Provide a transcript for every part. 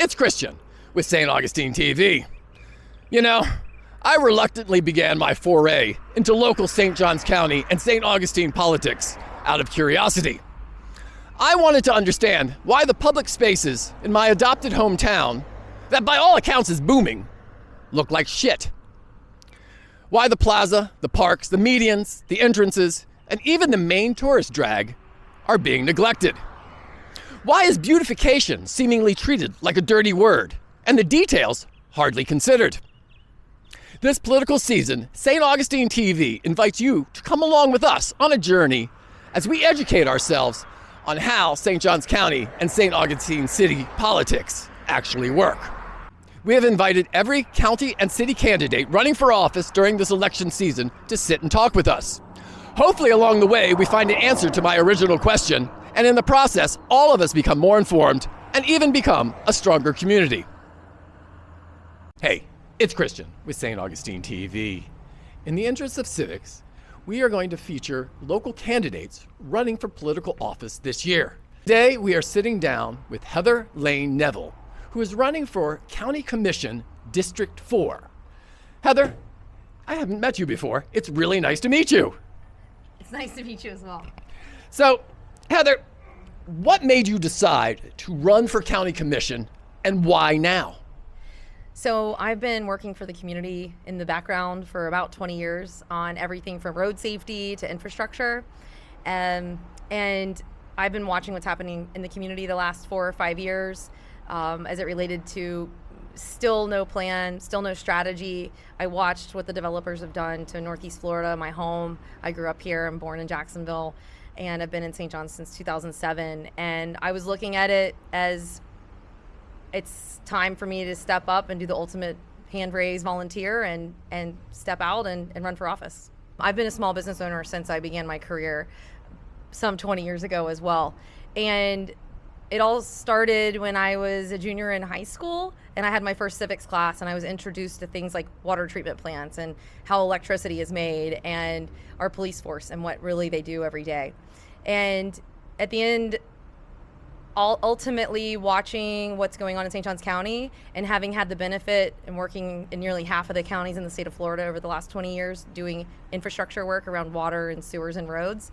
it's Christian with St. Augustine TV. You know, I reluctantly began my foray into local St. Johns County and St. Augustine politics out of curiosity. I wanted to understand why the public spaces in my adopted hometown, that by all accounts is booming, look like shit. Why the plaza, the parks, the medians, the entrances, and even the main tourist drag are being neglected. Why is beautification seemingly treated like a dirty word, and the details hardly considered? This political season, St. Augustine TV invites you to come along with us on a journey as we educate ourselves on how St. Johns County and St. Augustine City politics actually work. We have invited every county and city candidate running for office during this election season to sit and talk with us. Hopefully along the way, we find an answer to my original question, and in the process, all of us become more informed and even become a stronger community. Hey, it's Christian with St. Augustine TV. In the interest of civics, we are going to feature local candidates running for political office this year. Today, we are sitting down with Heather Lane Neville, who is running for County Commission District 4. Heather, I haven't met you before. It's really nice to meet you. It's nice to meet you as well. So, Heather, what made you decide to run for County Commission and why now? So I've been working for the community in the background for about 20 years on everything from road safety to infrastructure. And I've been watching what's happening in the community the last 4 or 5 years as it related to still no plan, still no strategy. I watched what the developers have done to Northeast Florida, my home. I grew up here. I'm born in Jacksonville, and I've been in St. John's since 2007. And I was looking at it as it's time for me to step up and do the ultimate hand raise volunteer and step out and run for office. I've been a small business owner since I began my career some 20 years ago as well. And it all started when I was a junior in high school and I had my first civics class, and I was introduced to things like water treatment plants and how electricity is made and our police force and what really they do every day. And at the end, ultimately watching what's going on in St. Johns County and having had the benefit and working in nearly half of the counties in the state of Florida over the last 20 years doing infrastructure work around water and sewers and roads,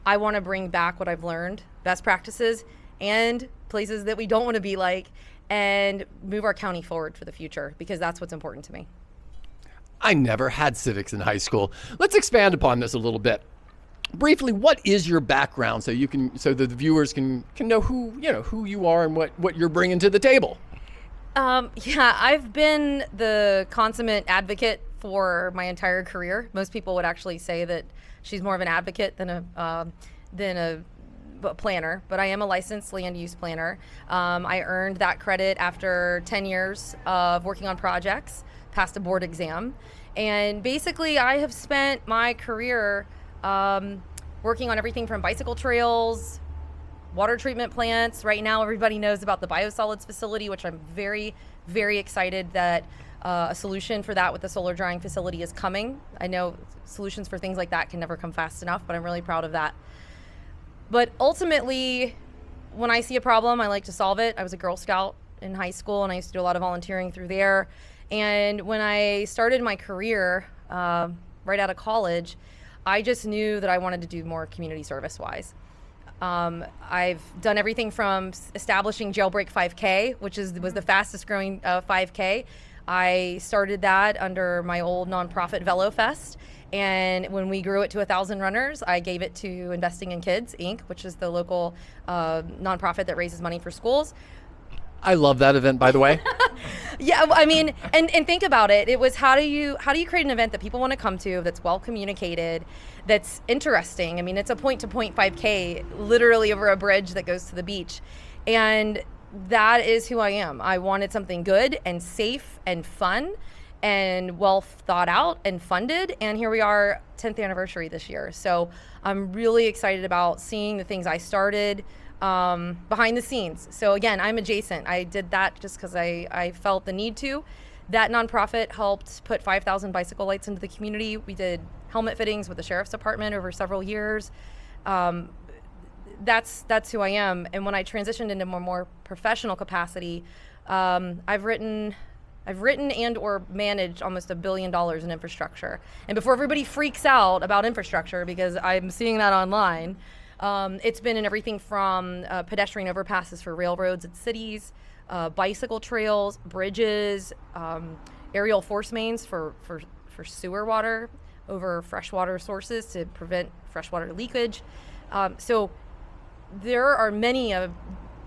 I want to bring back what I've learned, best practices and places that we don't want to be like, and move our county forward for the future, because that's what's important to me. I never had civics in high school. Let's expand upon this a little bit. Briefly, what is your background so the viewers can know who you are and what you're bringing to the table? I've been the consummate advocate for my entire career. Most people would actually say that she's more of an advocate than a planner, but I am a licensed land use planner. I earned that credit after 10 years of working on projects, passed a board exam, and basically I have spent my career working on everything from bicycle trails, water treatment plants. Right now, everybody knows about the biosolids facility, which I'm very, very excited that a solution for that with the solar drying facility is coming. I know solutions for things like that can never come fast enough, but I'm really proud of that. But ultimately, when I see a problem, I like to solve it. I was a Girl Scout in high school, and I used to do a lot of volunteering through there. And when I started my career right out of college, I just knew that I wanted to do more community service-wise. I've done everything from establishing Jailbreak 5K, which was the fastest growing 5K. I started that under my old nonprofit VeloFest, and when we grew it to 1,000 runners, I gave it to Investing in Kids, Inc., which is the local nonprofit that raises money for schools. I love that event, by the way. Yeah, I mean, and think about it. It was how do you create an event that people want to come to, that's well communicated, that's interesting. I mean, it's a point-to-point 5K, literally over a bridge that goes to the beach. And that is who I am. I wanted something good and safe and fun and well thought out and funded. And here we are, 10th anniversary this year. So I'm really excited about seeing the things I started behind the scenes. So again, I'm adjacent. I did that just because I felt the need to. That nonprofit helped put 5,000 bicycle lights into the community. We did helmet fittings with the sheriff's department over several years. That's who I am. And when I transitioned into a more professional capacity, I've written and or managed almost $1 billion in infrastructure. And before everybody freaks out about infrastructure, because I'm seeing that online, it's been in everything from pedestrian overpasses for railroads and cities, bicycle trails, bridges, aerial force mains for sewer water over freshwater sources to prevent freshwater leakage. So there are many of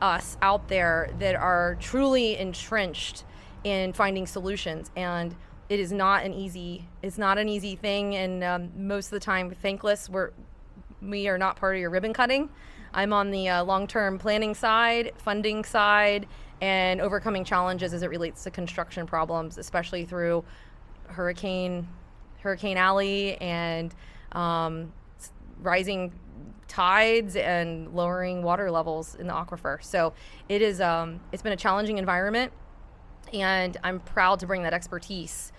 us out there that are truly entrenched in finding solutions, and it is not an easy thing, and most of the time thankless. We are not part of your ribbon cutting. I'm on the long-term planning side, funding side, and overcoming challenges as it relates to construction problems, especially through Hurricane Alley and rising tides and lowering water levels in the aquifer. So it is it's been a challenging environment, and I'm proud to bring that expertise.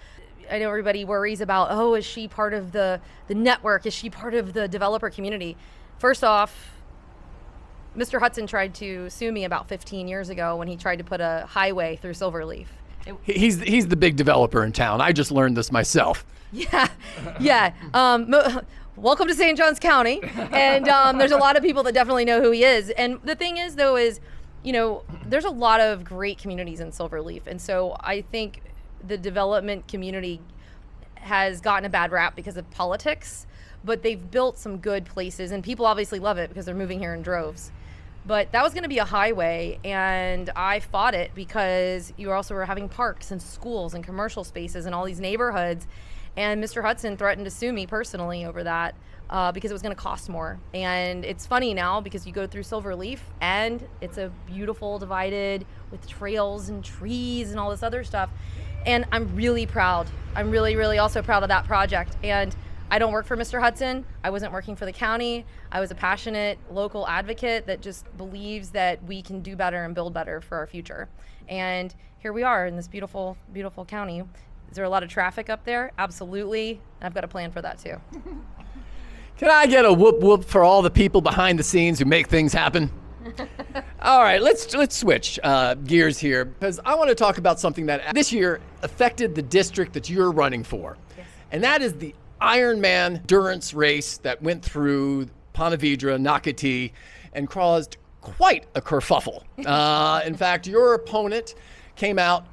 I know everybody worries about, oh, is she part of the network? Is she part of the developer community? First off, Mr. Hudson tried to sue me about 15 years ago when he tried to put a highway through Silverleaf. He's the big developer in town. I just learned this myself. Yeah. Welcome to St. Johns County. And there's a lot of people that definitely know who he is. And the thing is, though, is, there's a lot of great communities in Silverleaf. And so I think the development community has gotten a bad rap because of politics, but they've built some good places, and people obviously love it because they're moving here in droves. But that was going to be a highway, and I fought it because you also were having parks and schools and commercial spaces and all these neighborhoods. And Mr. Hudson threatened to sue me personally over that because it was going to cost more. And it's funny now because you go through Silverleaf and it's a beautiful divided with trails and trees and all this other stuff. And I'm really proud. I'm really, really also proud of that project. And I don't work for Mr. Hudson. I wasn't working for the county. I was a passionate local advocate that just believes that we can do better and build better for our future. And here we are in this beautiful, beautiful county. Is there a lot of traffic up there? Absolutely. I've got a plan for that too. Can I get a whoop whoop for all the people behind the scenes who make things happen? All right, let's switch gears here, because I want to talk about something that this year affected the district that you're running for. Yes. And that is the Ironman endurance race that went through Ponte Vedra, Nocatee, and caused quite a kerfuffle. In fact, your opponent came out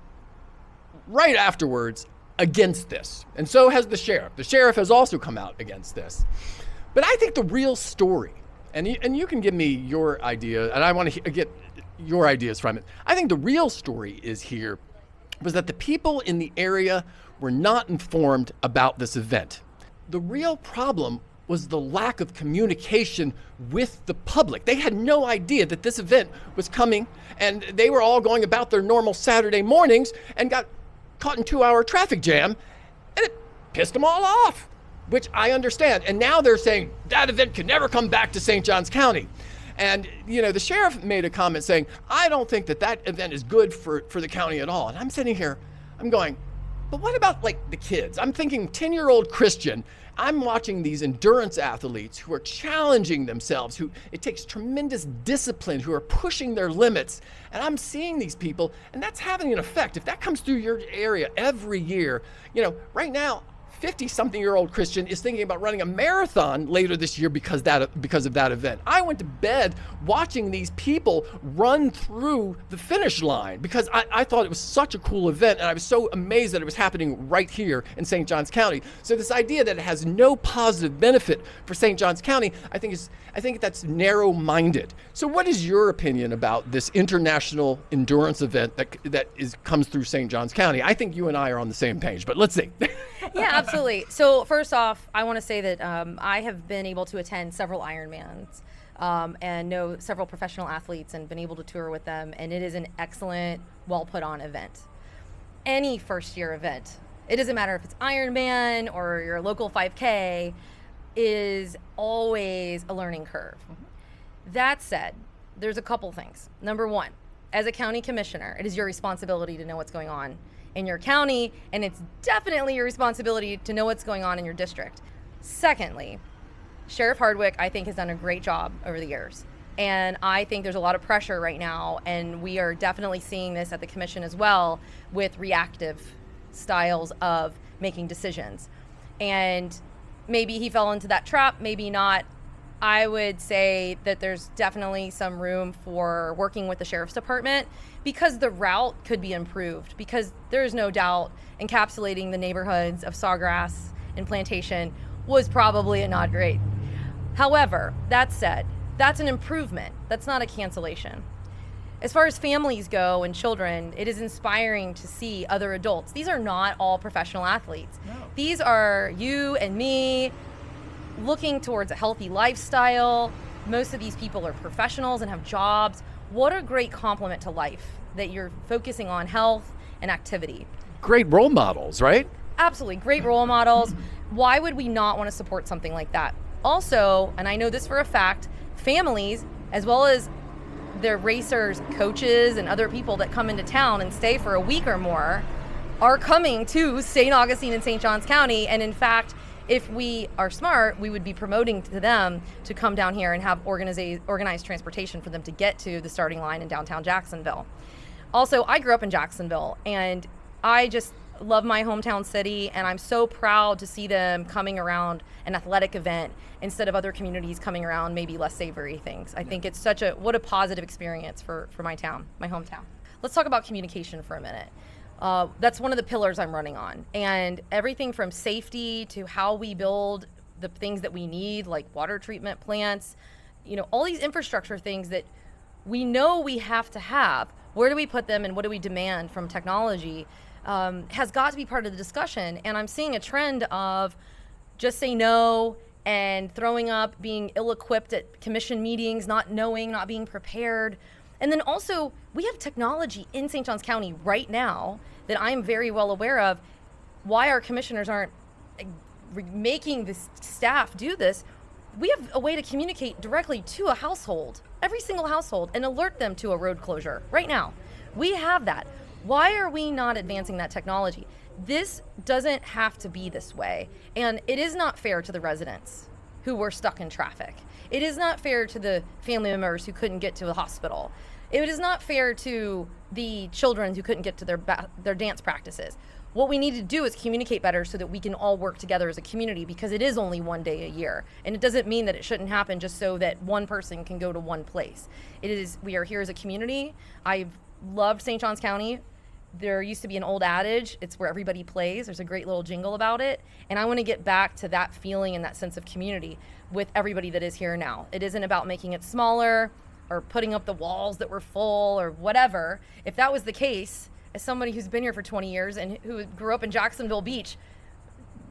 right afterwards against this, and so has the sheriff. The sheriff has also come out against this. But I think the real story, and you can give me your idea, and I want to get your ideas from it. I think the real story was that the people in the area were not informed about this event. The real problem was the lack of communication with the public. They had no idea that this event was coming, and they were all going about their normal Saturday mornings and got caught in 2-hour traffic jam, and it pissed them all off, which I understand. And now they're saying that event can never come back to St. Johns County. And, the sheriff made a comment saying, I don't think that event is good for the county at all. And I'm sitting here, I'm going, but what about the kids? I'm thinking 10-year-old Christian. I'm watching these endurance athletes who are challenging themselves, who it takes tremendous discipline, who are pushing their limits. And I'm seeing these people, and that's having an effect. If that comes through your area every year, right now, 50-something-year-old Christian is thinking about running a marathon later this year because of that event. I went to bed watching these people run through the finish line because I thought it was such a cool event, and I was so amazed that it was happening right here in St. Johns County. So this idea that it has no positive benefit for St. Johns County, I think that's narrow-minded. So what is your opinion about this international endurance event that comes through St. Johns County? I think you and I are on the same page, but let's see. Yeah, absolutely. So first off, I want to say that I have been able to attend several Ironmans and know several professional athletes and been able to tour with them. And it is an excellent, well put on event. Any first year event, it doesn't matter if it's Ironman or your local 5K, is always a learning curve. Mm-hmm. That said, there's a couple things. Number one, as a county commissioner, it is your responsibility to know what's going on in your county, and it's definitely your responsibility to know what's going on in your district. Secondly, Sheriff Hardwick, I think, has done a great job over the years. And I think there's a lot of pressure right now, and we are definitely seeing this at the commission as well with reactive styles of making decisions. And maybe he fell into that trap, maybe not. I would say that there's definitely some room for working with the sheriff's department, because the route could be improved, because there's no doubt encapsulating the neighborhoods of Sawgrass and Plantation was probably not great. However, that said, that's an improvement. That's not a cancellation. As far as families go and children, it is inspiring to see other adults. These are not all professional athletes. No. These are you and me looking towards a healthy lifestyle. Most of these people are professionals and have jobs. What a great compliment to life that you're focusing on health and activity. Great role models, right? Absolutely, great role models. Why would we not want to support something like that? Also, and I know this for a fact, families, as well as their racers, coaches, and other people that come into town and stay for a week or more are coming to St. Augustine and St. Johns County. And in fact, if we are smart, we would be promoting to them to come down here and have organized transportation for them to get to the starting line in downtown Jacksonville. Also, I grew up in Jacksonville, and I just love my hometown city, and I'm so proud to see them coming around an athletic event instead of other communities coming around maybe less savory things. I think it's what a positive experience for my town, my hometown. Let's talk about communication for a minute. That's one of the pillars I'm running on, and everything from safety to how we build the things that we need, like water treatment plants, all these infrastructure things that we know we have to have. Where do we put them, and what do we demand from technology? Has got to be part of the discussion. And I'm seeing a trend of just say no and throwing up, being ill-equipped at commission meetings, not knowing, not being prepared. And then also, we have technology in St. Johns County right now that I'm very well aware of. Why our commissioners aren't making the staff do this? We have a way to communicate directly to a household, every single household, and alert them to a road closure right now. We have that. Why are we not advancing that technology? This doesn't have to be this way. And it is not fair to the residents who were stuck in traffic. It is not fair to the family members who couldn't get to the hospital. It is not fair to the children who couldn't get to their dance practices. What we need to do is communicate better so that we can all work together as a community, because it is only one day a year. And it doesn't mean that it shouldn't happen just so that one person can go to one place. We are here as a community. I've loved St. Johns County. There used to be an old adage, it's where everybody plays. There's a great little jingle about it. And I want to get back to that feeling and that sense of community with everybody that is here now. It isn't about making it smaller or putting up the walls that were full or whatever. If that was the case, as somebody who's been here for 20 years and who grew up in Jacksonville Beach,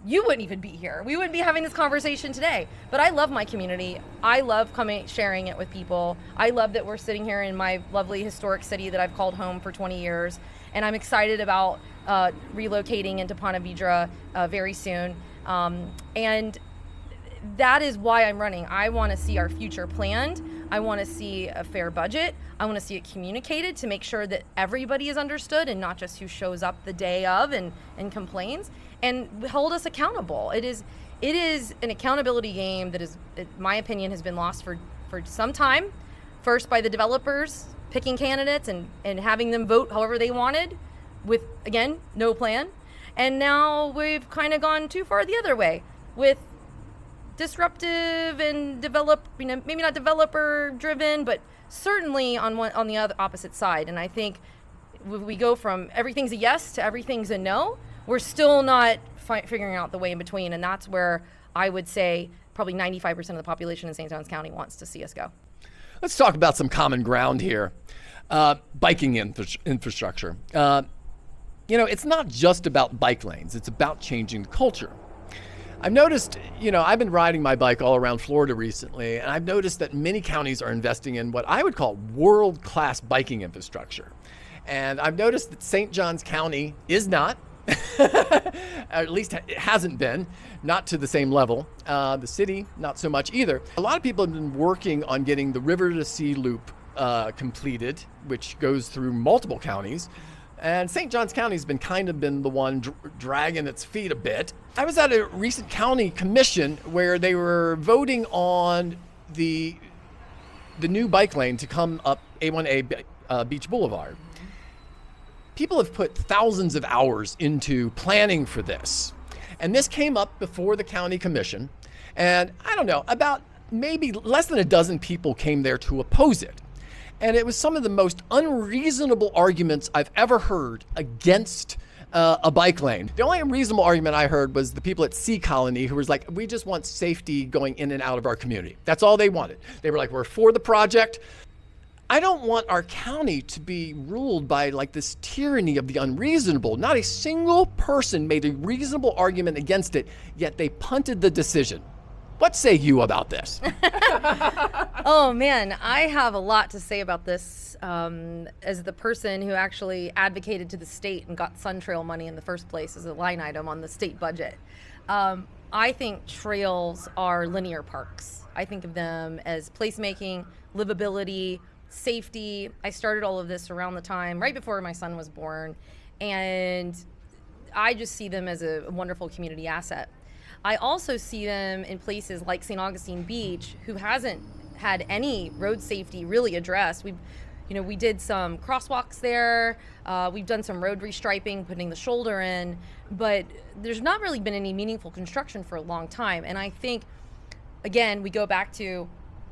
you wouldn't even be here. We wouldn't be having this conversation today. But I love my community. I love sharing it with people. I love that we're sitting here in my lovely historic city that I've called home for 20 years. And I'm excited about relocating into Ponte Vedra very soon. And that is why I'm running. I want to see our future planned. I want to see a fair budget. I want to see it communicated to make sure that everybody is understood and not just who shows up the day of and complains, and hold us accountable. It is an accountability game that is, in my opinion, has been lost for some time. First by the developers picking candidates and having them vote however they wanted with, again, no plan. And now we've kind of gone too far the other way with disruptive and maybe not developer driven, but certainly on the other opposite side. And I think we go from everything's a yes to everything's a no. We're still not figuring out the way in between. And that's where I would say probably 95% of the population in St. Johns County wants to see us go. Let's talk about some common ground here. Biking infrastructure. It's not just about bike lanes. It's about changing the culture. I've noticed, I've been riding my bike all around Florida recently, and I've noticed that many counties are investing in what I would call world-class biking infrastructure. And I've noticed that St. Johns County is not, or at least it hasn't been, not to the same level. The city, not so much either. A lot of people have been working on getting the River to Sea Loop completed, which goes through multiple counties. And St. Johns County's been the one dragging its feet a bit. I was at a recent county commission where they were voting on the the new bike lane to come up A1A Beach Boulevard. People have put thousands of hours into planning for this. And this came up before the county commission. And I don't know, about maybe less than a dozen people came there to oppose it. And it was some of the most unreasonable arguments I've ever heard against a bike lane. The only reasonable argument I heard was the people at Sea Colony who was like, we just want safety going in and out of our community. That's all they wanted. They were like, we're for the project. I don't want our county to be ruled by like this tyranny of the unreasonable. Not a single person made a reasonable argument against it, yet they punted the decision. What say you about this? Oh man, I have a lot to say about this as the person who actually advocated to the state and got Sun Trail money in the first place as a line item on the state budget. I think trails are linear parks. I think of them as placemaking, livability, safety. I started all of this around the time right before my son was born, and I just see them as a wonderful community asset. I also see them in places like St. Augustine Beach, who hasn't had any road safety really addressed. We did some crosswalks there. We've done some road restriping, putting the shoulder in, but there's not really been any meaningful construction for a long time. And I think, again, we go back to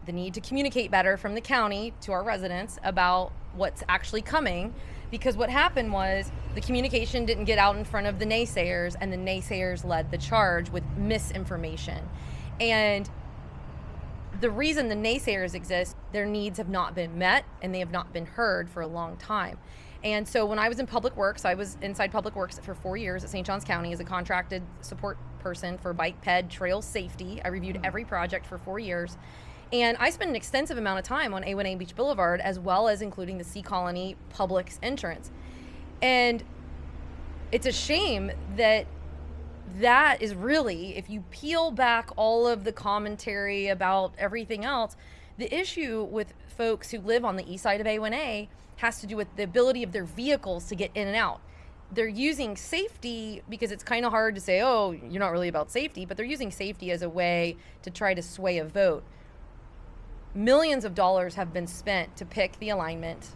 the need to communicate better from the county to our residents about what's actually coming, because what happened was the communication didn't get out in front of the naysayers, and the naysayers led the charge with misinformation. And the reason the naysayers exist, their needs have not been met and they have not been heard for a long time. And so when I was in public works, I was inside public works for 4 years at St. Johns County as a contracted support person for bike, ped, trail safety. I reviewed every project for 4 years. And I spent an extensive amount of time on A1A Beach Boulevard, as well as including the Sea Colony Publix entrance. And it's a shame that is really, if you peel back all of the commentary about everything else, the issue with folks who live on the east side of A1A has to do with the ability of their vehicles to get in and out. They're using safety because it's kind of hard to say, oh, you're not really about safety, but they're using safety as a way to try to sway a vote. Millions of dollars have been spent to pick the alignment,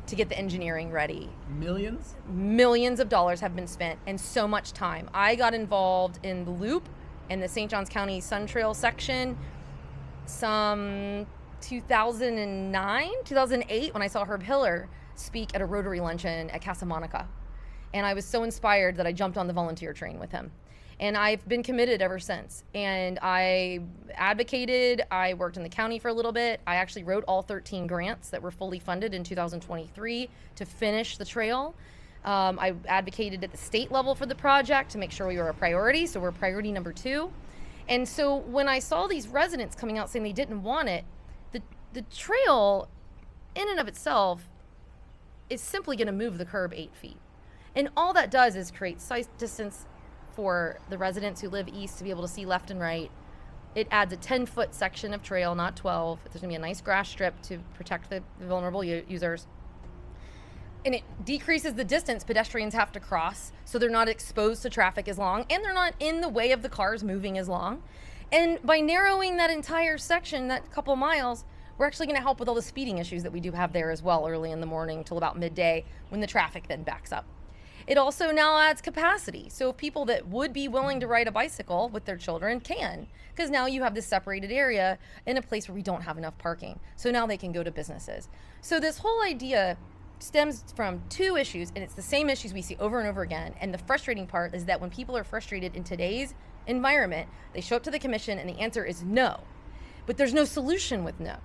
to get the engineering ready. Millions? Millions of dollars have been spent, and so much time. I got involved in the loop and the St. Johns County Sun Trail section some 2009, 2008, when I saw Herb Hiller speak at a Rotary luncheon at Casa Monica. And I was so inspired that I jumped on the volunteer train with him. And I've been committed ever since. And I advocated, I worked in the county for a little bit. I actually wrote all 13 grants that were fully funded in 2023 to finish the trail. I advocated at the state level for the project to make sure we were a priority. So we're priority number 2. And so when I saw these residents coming out saying they didn't want it, the trail in and of itself is simply gonna move the curb 8 feet. And all that does is create size distance for the residents who live east to be able to see left and right. It adds a 10-foot section of trail, not 12. There's gonna be a nice grass strip to protect the vulnerable users. And it decreases the distance pedestrians have to cross, so they're not exposed to traffic as long, and they're not in the way of the cars moving as long. And by narrowing that entire section, that couple miles, we're actually gonna help with all the speeding issues that we do have there as well, early in the morning till about midday, when the traffic then backs up. It also now adds capacity. So people that would be willing to ride a bicycle with their children can, because now you have this separated area in a place where we don't have enough parking. So now they can go to businesses. So this whole idea stems from 2 issues, and it's the same issues we see over and over again. And the frustrating part is that when people are frustrated in today's environment, they show up to the commission and the answer is no. But there's no solution with no.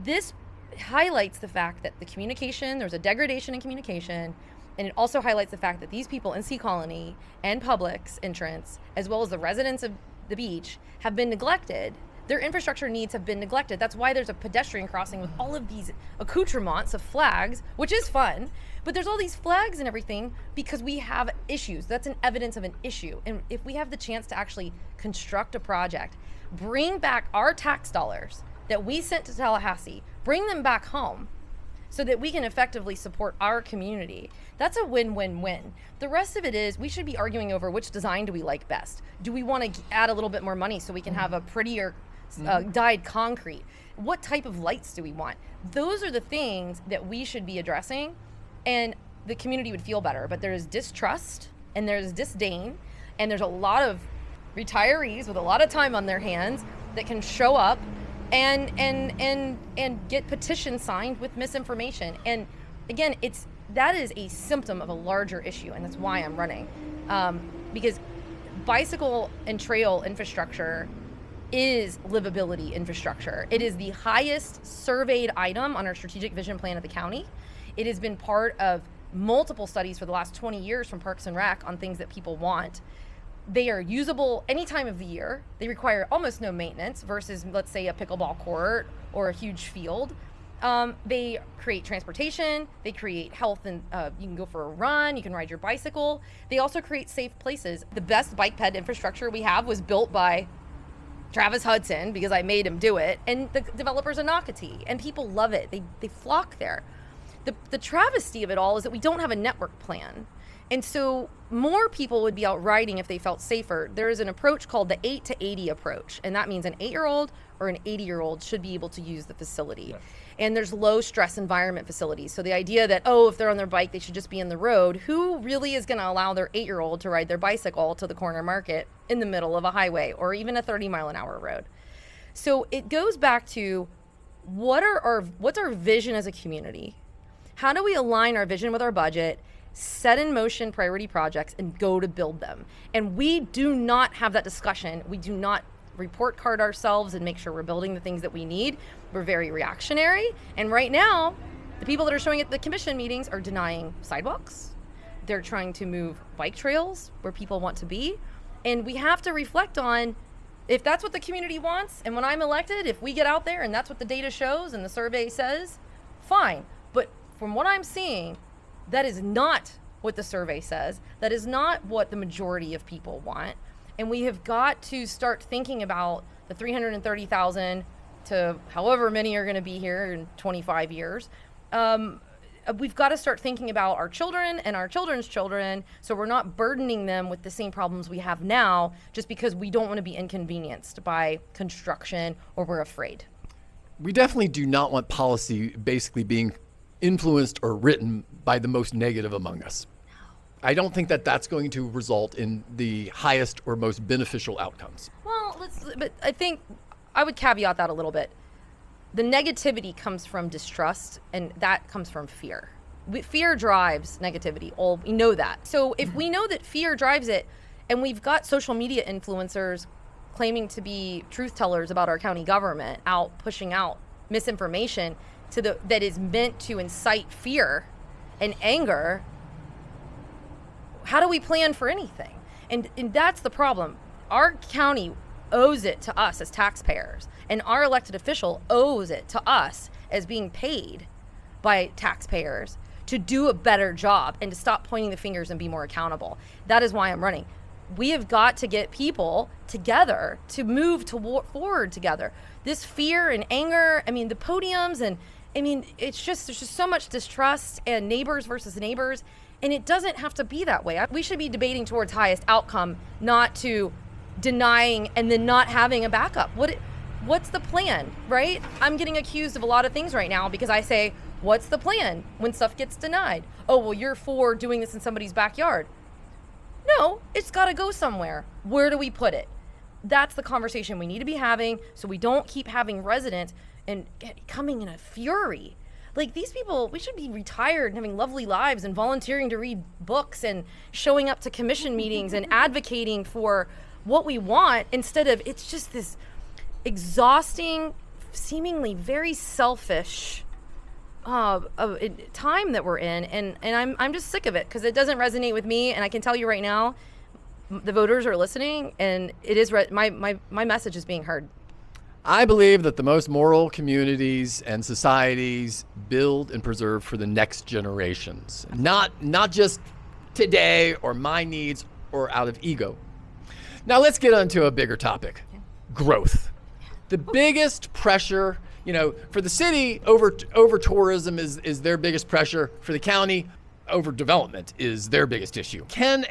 This highlights the fact that the communication, there's a degradation in communication. And it also highlights the fact that these people in Sea Colony and Publix entrance, as well as the residents of the beach, have been neglected. Their infrastructure needs have been neglected. That's why there's a pedestrian crossing with all of these accoutrements of flags, which is fun, but there's all these flags and everything because we have issues. That's an evidence of an issue. And if we have the chance to actually construct a project, bring back our tax dollars that we sent to Tallahassee, bring them back home, so that we can effectively support our community. That's a win-win-win. The rest of it is we should be arguing over which design do we like best. Do we want to add a little bit more money so we can have a prettier dyed concrete. What type of lights do we want? Those are the things that we should be addressing, and the community would feel better. But there's distrust and there's disdain, and there's a lot of retirees with a lot of time on their hands that can show up and get petitions signed with misinformation. And again, that is a symptom of a larger issue, and that's why I'm running. Because bicycle and trail infrastructure is livability infrastructure. It is the highest surveyed item on our strategic vision plan of the county. It has been part of multiple studies for the last 20 years from Parks and Rec on things that people want. They are usable any time of the year. They require almost no maintenance versus, let's say, a pickleball court or a huge field. They create transportation, they create health, and you can go for a run, you can ride your bicycle. They also create safe places. The best bike ped infrastructure we have was built by Travis Hudson, because I made him do it, and the developers of Nocatee, and people love it. They flock there. The travesty of it all is that we don't have a network plan. And so more people would be out riding if they felt safer. There is an approach called the 8 to 80 approach, and that means an 8-year-old or an 80-year-old should be able to use the facility. Yes. And there's low stress environment facilities. So the idea that, if they're on their bike, they should just be in the road. Who really is going to allow their 8-year-old to ride their bicycle to the corner market in the middle of a highway or even a 30-mile-an-hour road? So it goes back to what's our vision as a community? How do we align our vision with our budget, set in motion priority projects, and go to build them? And we do not have that discussion. We do not report card ourselves and make sure we're building the things that we need. We're very reactionary. And right now, the people that are showing at the commission meetings are denying sidewalks. They're trying to move bike trails where people want to be. And we have to reflect on, if that's what the community wants, and when I'm elected, if we get out there and that's what the data shows and the survey says, fine. But from what I'm seeing, that is not what the survey says. That is not what the majority of people want. And we have got to start thinking about the 330,000 to however many are going to be here in 25 years. We've got to start thinking about our children and our children's children, so we're not burdening them with the same problems we have now just because we don't want to be inconvenienced by construction or we're afraid. We definitely do not want policy basically being influenced or written by the most negative among us. I don't think that that's going to result in the highest or most beneficial outcomes. Well, but I think I would caveat that a little bit. The negativity comes from distrust, and that comes from fear. Fear drives negativity. We know that. So if we know that fear drives it, and we've got social media influencers claiming to be truth tellers about our county government out pushing out misinformation that is meant to incite fear and anger, how do we plan for anything? And that's the problem. Our county owes it to us as taxpayers, and our elected official owes it to us as being paid by taxpayers to do a better job and to stop pointing the fingers and be more accountable. That is why I'm running. We have got to get people together to move forward together. This fear and anger, the podiums, and there's just so much distrust and neighbors versus neighbors. And it doesn't have to be that way. We should be debating towards highest outcome, not to denying and then not having a backup. What's the plan, right? I'm getting accused of a lot of things right now because I say, what's the plan when stuff gets denied? Oh, well, you're for doing this in somebody's backyard. No, it's got to go somewhere. Where do we put it? That's the conversation we need to be having, so we don't keep having residents and coming in a fury. Like, these people, we should be retired and having lovely lives and volunteering to read books and showing up to commission meetings and advocating for what we want, instead of, it's just this exhausting, seemingly very selfish time that we're in. And I'm just sick of it because it doesn't resonate with me. And I can tell you right now, the voters are listening, and it is my message is being heard. I believe that the most moral communities and societies build and preserve for the next generations, not just today or my needs or out of ego. Now let's get on to a bigger topic, growth. The biggest pressure, for the city, over tourism is their biggest pressure. For the county, overdevelopment is their biggest issue. Can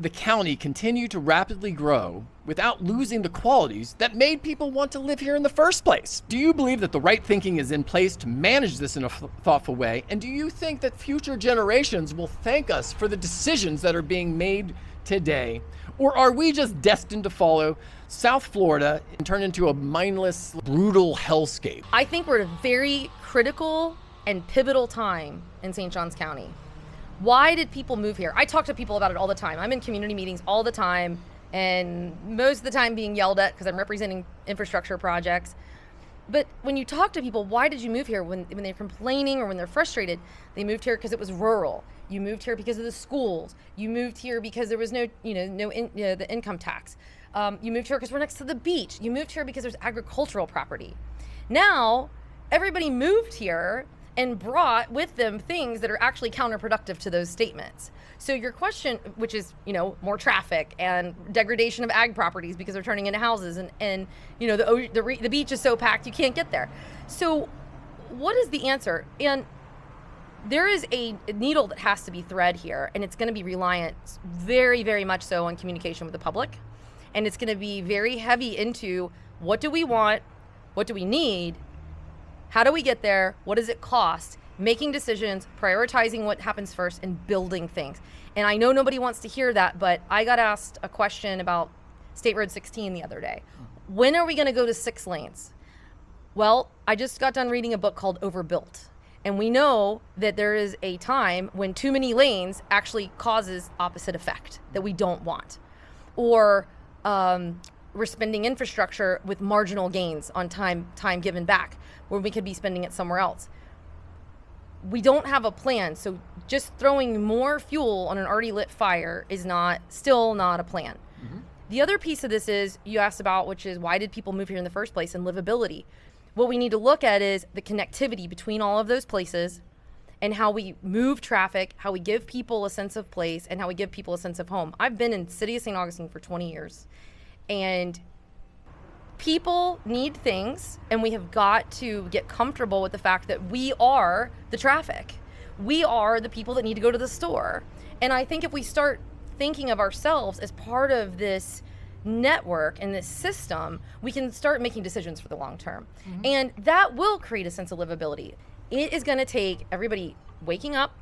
the county continue to rapidly grow without losing the qualities that made people want to live here in the first place? Do you believe that the right thinking is in place to manage this in a thoughtful way? And do you think that future generations will thank us for the decisions that are being made today? Or are we just destined to follow South Florida and turn into a mindless, brutal hellscape? I think we're at a very critical and pivotal time in St. Johns County. Why did people move here? I talk to people about it all the time. I'm in community meetings all the time, and most of the time being yelled at because I'm representing infrastructure projects. But when you talk to people, why did you move here? When they're complaining or when they're frustrated, they moved here because it was rural. You moved here because of the schools. You moved here because there was the income tax. You moved here because we're next to the beach. You moved here because there's agricultural property. Now, everybody moved here and brought with them things that are actually counterproductive to those statements. So your question, which is, more traffic and degradation of ag properties because they're turning into houses, and the beach is so packed you can't get there. So what is the answer? And there is a needle that has to be thread here, and it's going to be reliant very, very much so on communication with the public. And it's going to be very heavy into what do we want, what do we need, how do we get there, what does it cost, making decisions, prioritizing what happens first, and building things. And I know nobody wants to hear that, but I got asked a question about State Road 16 the other day. When are we going to go to 6 lanes? Well, I just got done reading a book called Overbuilt. And we know that there is a time when too many lanes actually causes opposite effect that we don't want. Or we're spending infrastructure with marginal gains on time given back, where we could be spending it somewhere else. We don't have a plan, so just throwing more fuel on an already lit fire is still not a plan. Mm-hmm. The other piece of this is you asked about, which is why did people move here in the first place, and livability. What we need to look at is the connectivity between all of those places and how we move traffic, how we give people a sense of place, and how we give people a sense of home. I've been in the city of St. Augustine for 20 years, and people need things, and we have got to get comfortable with the fact that we are the traffic. We are the people that need to go to the store. And I think if we start thinking of ourselves as part of this network and this system, we can start making decisions for the long term. Mm-hmm. And that will create a sense of livability. It is going to take everybody waking up,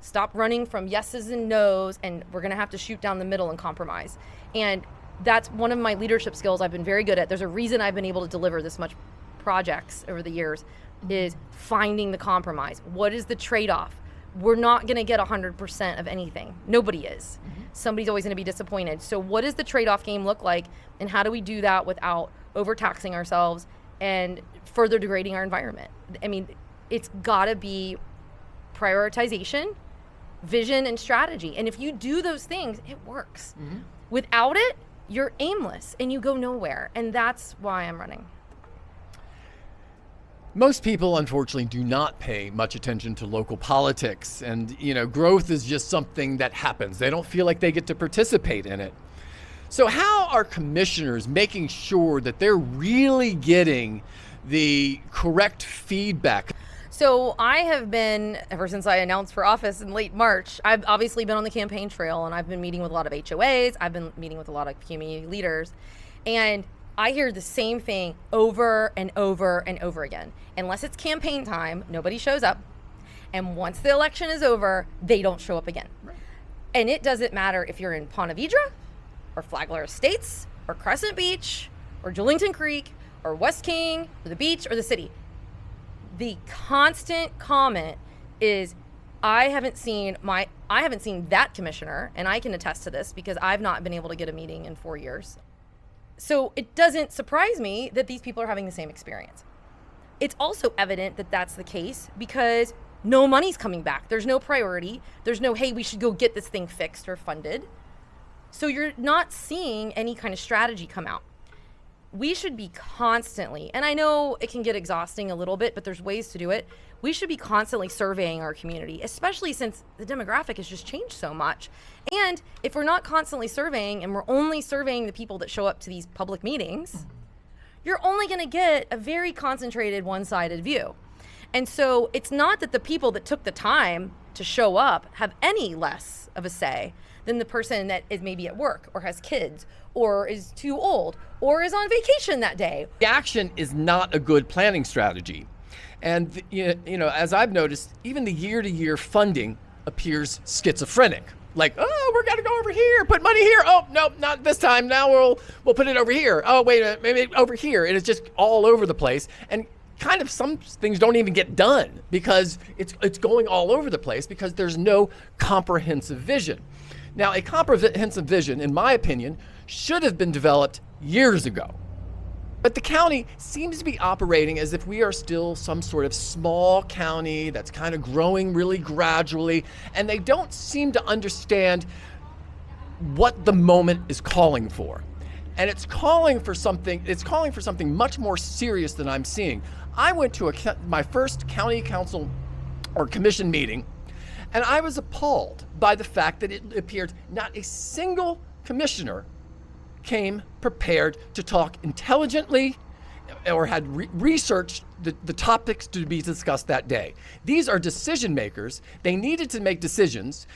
stop running from yeses and nos, and we're going to have to shoot down the middle and compromise. And that's one of my leadership skills I've been very good at. There's a reason I've been able to deliver this much projects over the years, is finding the compromise. What is the trade-off? We're not going to get 100% of anything. Nobody is. Mm-hmm. Somebody's always going to be disappointed. So what does the trade-off game look like, and how do we do that without overtaxing ourselves and further degrading our environment? I mean, it's got to be prioritization, vision, and strategy. And if you do those things, it works. Mm-hmm. Without it, you're aimless and you go nowhere. And that's why I'm running. Most people, unfortunately, do not pay much attention to local politics. And, growth is just something that happens. They don't feel like they get to participate in it. So how are commissioners making sure that they're really getting the correct feedback? So I have been, ever since I announced for office in late March, I've obviously been on the campaign trail, and I've been meeting with a lot of HOAs. I've been meeting with a lot of community leaders, and I hear the same thing over and over and over again. Unless it's campaign time, nobody shows up. And once the election is over, they don't show up again. Right. And it doesn't matter if you're in Ponte Vedra or Flagler Estates or Crescent Beach or Julington Creek or West King or the beach or the city. The constant comment is, I haven't seen that commissioner, and I can attest to this because I've not been able to get a meeting in 4 years. So it doesn't surprise me that these people are having the same experience. It's also evident that that's the case because no money's coming back. There's no priority. There's no, hey, we should go get this thing fixed or funded. So you're not seeing any kind of strategy come out. We should be constantly, and I know it can get exhausting a little bit, but there's ways to do it. We should be constantly surveying our community, especially since the demographic has just changed so much. And if we're not constantly surveying and we're only surveying the people that show up to these public meetings, you're only going to get a very concentrated one-sided view. And so it's not that the people that took the time to show up have any less of a say than the person that is maybe at work or has kids or is too old or is on vacation that day. The action is not a good planning strategy. And as I've noticed, even the year-to-year funding appears schizophrenic. Like, oh, we're gonna go over here, put money here. Oh, no, not this time. Now we'll put it over here. Oh, wait a minute, maybe over here. And it's just all over the place. And kind of some things don't even get done because it's going all over the place because there's no comprehensive vision. Now, a comprehensive vision, in my opinion, should have been developed years ago. But the county seems to be operating as if we are still some sort of small county that's kind of growing really gradually, and they don't seem to understand what the moment is calling for. And it's calling for something much more serious than I'm seeing. I went to my first county council or commission meeting, and I was appalled by the fact that it appeared not a single commissioner came prepared to talk intelligently or had researched the topics to be discussed that day. These are decision makers. They needed to make decisions.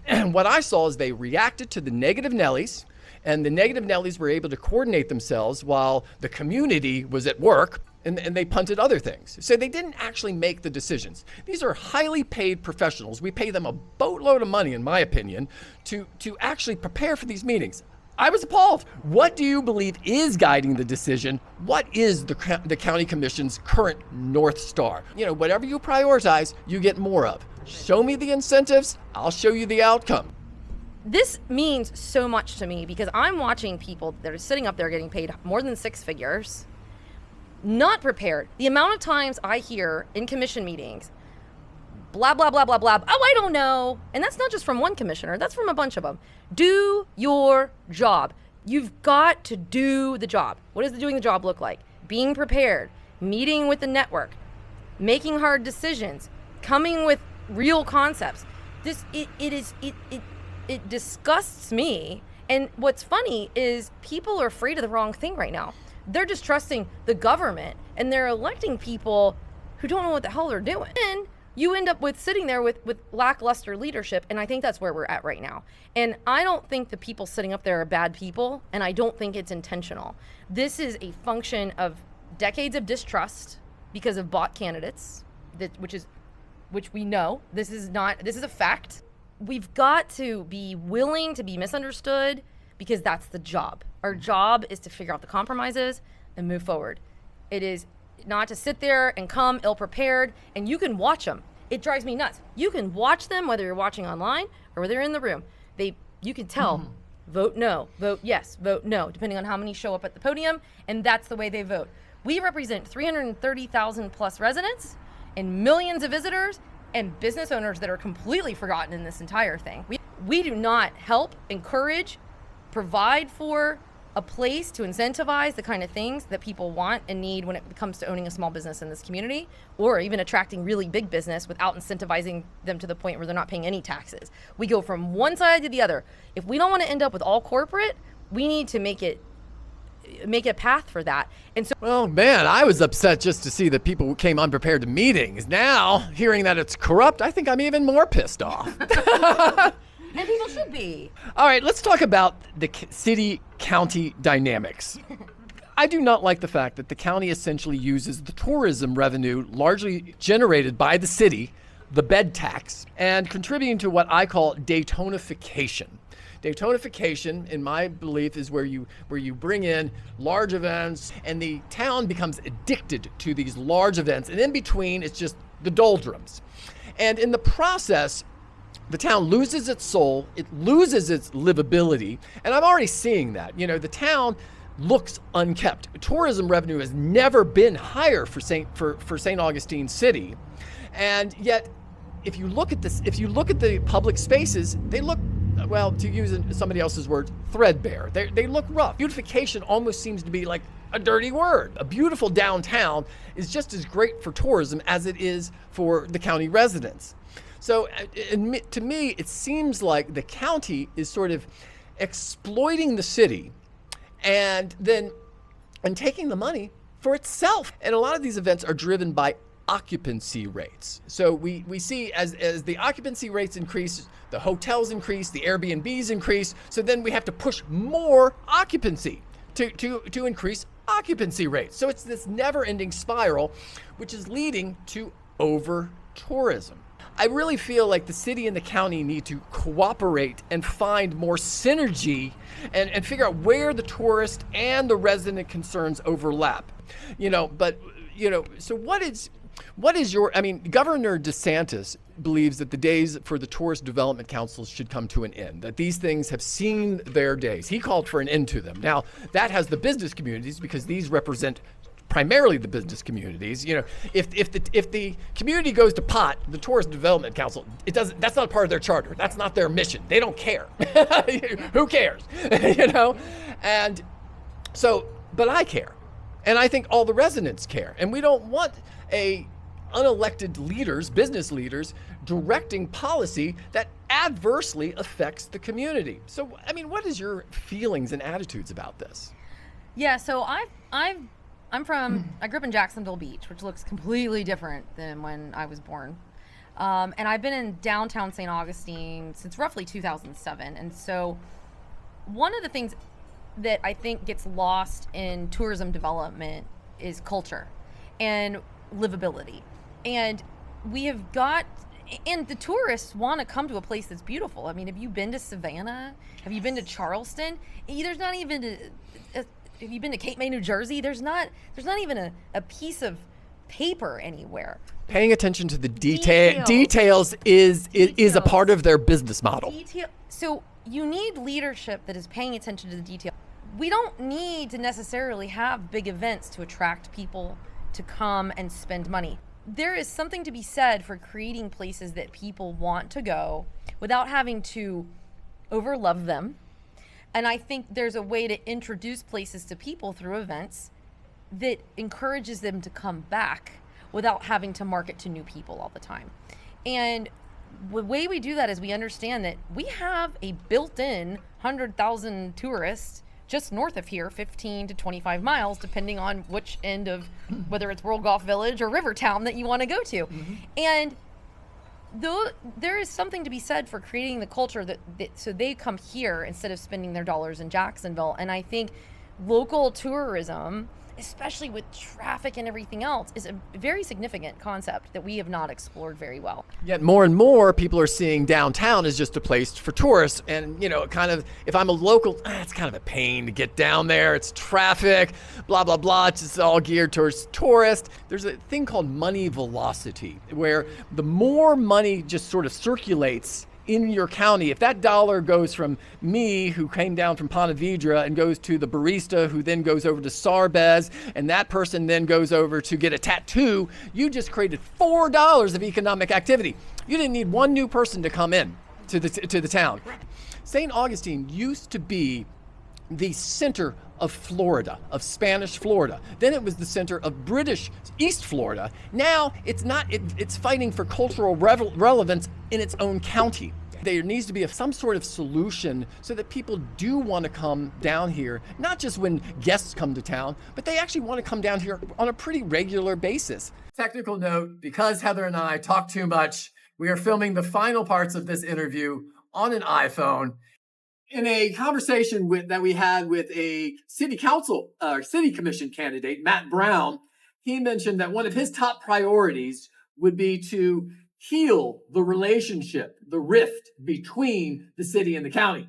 What I saw is they reacted to the negative Nellies, and the negative Nellies were able to coordinate themselves while the community was at work, and they punted other things. So they didn't actually make the decisions. These are highly paid professionals. We pay them a boatload of money, in my opinion, to actually prepare for these meetings. I was appalled. What do you believe is guiding the decision? What is the county commission's current North Star? Whatever you prioritize, you get more of. Show me the incentives, I'll show you the outcome. This means so much to me because I'm watching people that are sitting up there getting paid more than 6 figures, not prepared. The amount of times I hear in commission meetings, blah, blah, blah, blah, blah. Oh, I don't know. And that's not just from one commissioner. That's from a bunch of them. Do your job. You've got to do the job. What does doing the job look like? Being prepared, meeting with the network, making hard decisions, coming with real concepts. It disgusts me. And what's funny is people are afraid of the wrong thing right now. They're just trusting the government and they're electing people who don't know what the hell they're doing. And you end up sitting there with lackluster leadership, and I think that's where we're at right now. And I don't think the people sitting up there are bad people, and I don't think it's intentional. This is a function of decades of distrust because of bought candidates, which we know. This is a fact. We've got to be willing to be misunderstood because that's the job. Our job is to figure out the compromises and move forward. It is not to sit there and come ill-prepared, and you can watch them. It drives me nuts. You can watch them whether you're watching online or whether you're in the room. You can tell, vote no, vote yes, vote no, depending on how many show up at the podium, and that's the way they vote. We represent 330,000 plus residents and millions of visitors and business owners that are completely forgotten in this entire thing. We do not help, encourage, provide for a place to incentivize the kind of things that people want and need when it comes to owning a small business in this community, or even attracting really big business without incentivizing them to the point where they're not paying any taxes. We go from one side to the other. If we don't want to end up with all corporate, we need to make a path for that. And so, well, man, I was upset just to see that people came unprepared to meetings. Now, hearing that it's corrupt, I think I'm even more pissed off. and people should be. All right, let's talk about the city-county dynamics. I do not like the fact that the county essentially uses the tourism revenue largely generated by the city, the bed tax, and contributing to what I call Daytonification. Daytonification, in my belief, is where you bring in large events and the town becomes addicted to these large events, and in between it's just the doldrums. And in the process, the town loses its soul, it loses its livability, and I'm already seeing that. The town looks unkept. Tourism revenue has never been higher for St. Augustine City, and yet if you look at the public spaces, they look, well, to use somebody else's words, threadbare. They look rough. Beautification almost seems to be like a dirty word. A beautiful downtown is just as great for tourism as it is for the county residents. So to me, it seems like the county is sort of exploiting the city and taking the money for itself. And a lot of these events are driven by occupancy rates. So we see as the occupancy rates increase, the hotels increase, the Airbnbs increase. So then we have to push more occupancy to increase occupancy rates. So it's this never-ending spiral, which is leading to over tourism. I really feel like the city and the county need to cooperate and find more synergy and figure out where the tourist and the resident concerns overlap. So what is your, Governor DeSantis believes that the days for the tourist development councils should come to an end, that these things have seen their days. He called for an end to them. Now, that has the business communities because these represent primarily the business communities. If the community goes to pot, the tourist development council, that's not part of their charter. That's not their mission. They don't care. Who cares? And so, but I care. And I think all the residents care. And we don't want unelected leaders, business leaders, directing policy that adversely affects the community. So, what is your feelings and attitudes about this? Yeah, so I grew up in Jacksonville Beach, which looks completely different than when I was born. And I've been in downtown St. Augustine since roughly 2007. And so one of the things that I think gets lost in tourism development is culture and livability. And the tourists want to come to a place that's beautiful. Have you been to Savannah? Have you been to Charleston? There's not even have you been to Cape May, New Jersey? There's not even a piece of paper anywhere. Paying attention to the details is a part of their business model. So you need leadership that is paying attention to the detail. We don't need to necessarily have big events to attract people to come and spend money. There is something to be said for creating places that people want to go without having to overlove them. And I think there's a way to introduce places to people through events that encourages them to come back without having to market to new people all the time. And the way we do that is we understand that we have a built-in 100,000 tourists just north of here, 15 to 25 miles, depending on which end of, whether it's World Golf Village or Rivertown that you want to go to. Mm-hmm. And there is something to be said for creating the culture that so they come here instead of spending their dollars in Jacksonville. And I think local tourism, especially with traffic and everything else, is a very significant concept that we have not explored very well. Yet more and more people are seeing downtown as just a place for tourists. And, if I'm a local, it's kind of a pain to get down there. It's traffic, blah, blah, blah. It's just all geared towards tourists. There's a thing called money velocity, where the more money just sort of circulates in your county, if that dollar goes from me, who came down from Ponte Vedra, and goes to the barista, who then goes over to Sarbez, and that person then goes over to get a tattoo, you just created $4 of economic activity. You didn't need one new person to come in to the town. St. Augustine used to be the center of Florida, of Spanish Florida. Then it was the center of British East Florida. Now it's not, it's fighting for cultural relevance in its own county. There needs to be some sort of solution so that people do want to come down here, not just when guests come to town, but they actually want to come down here on a pretty regular basis. Technical note, because Heather and I talk too much, we are filming the final parts of this interview on an iPhone. In a conversation that we had with a city commission candidate, Matt Brown, he mentioned that one of his top priorities would be to heal the relationship, the rift between the city and the county.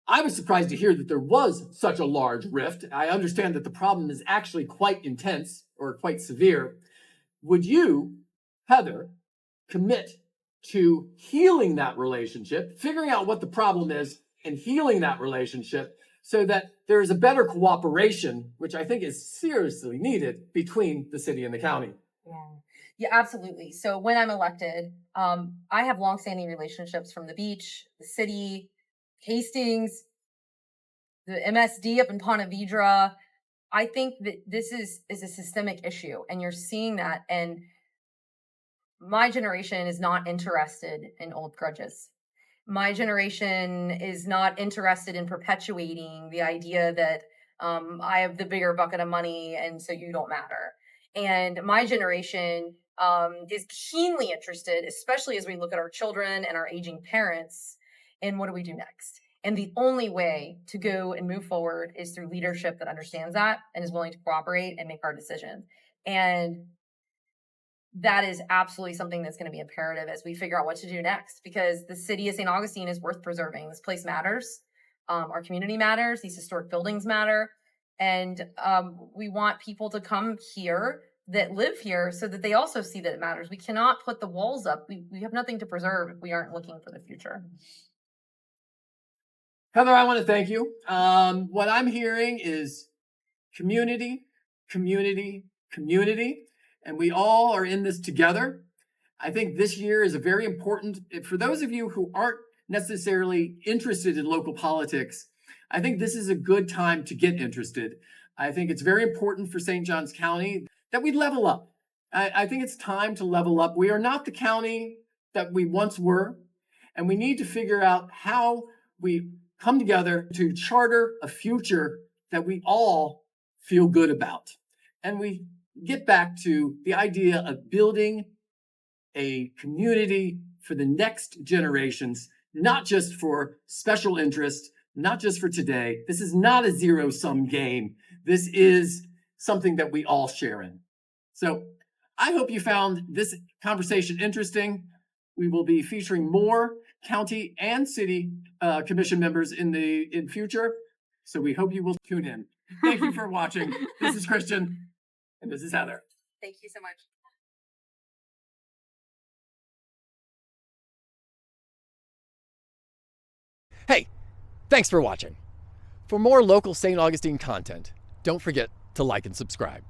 I was surprised to hear that there was such a large rift. I understand that the problem is actually quite intense or quite severe. Would you, Heather, commit to healing that relationship, figuring out what the problem is, and healing that relationship so that there is a better cooperation, which I think is seriously needed between the city and the county? Yeah, absolutely. So when I'm elected, I have longstanding relationships from the beach, the city, Hastings, the MSD up in Ponte Vedra. I think that this is a systemic issue, and you're seeing that. And my generation is not interested in old grudges. My generation is not interested in perpetuating the idea that I have the bigger bucket of money and so you don't matter. And my generation is keenly interested, especially as we look at our children and our aging parents, in what do we do next? And the only way to go and move forward is through leadership that understands that and is willing to cooperate and make hard decisions. And that is absolutely something that's going to be imperative as we figure out what to do next, because the city of St. Augustine is worth preserving. This place matters. Our community matters. These historic buildings matter. And we want people to come here that live here so that they also see that it matters. We cannot put the walls up. We have nothing to preserve if we aren't looking for the future. Heather, I want to thank you. What I'm hearing is community, community, community, and we all are in this together. I think this year is a very important, for those of you who aren't necessarily interested in local politics, I think this is a good time to get interested. I think it's very important for St. Johns County that we level up. I think it's time to level up. We are not the county that we once were, and we need to figure out how we come together to charter a future that we all feel good about. And we get back to the idea of building a community for the next generations, not just for special interest, not just for today. This is not a zero-sum game. This is something that we all share in. So I hope you found this conversation interesting. We will be featuring more county and city commission members in future. So we hope you will tune in. Thank you for watching. This is Christian, and this is Heather. Thank you so much. Hey, thanks for watching. For more local St. Augustine content, don't forget to like and subscribe.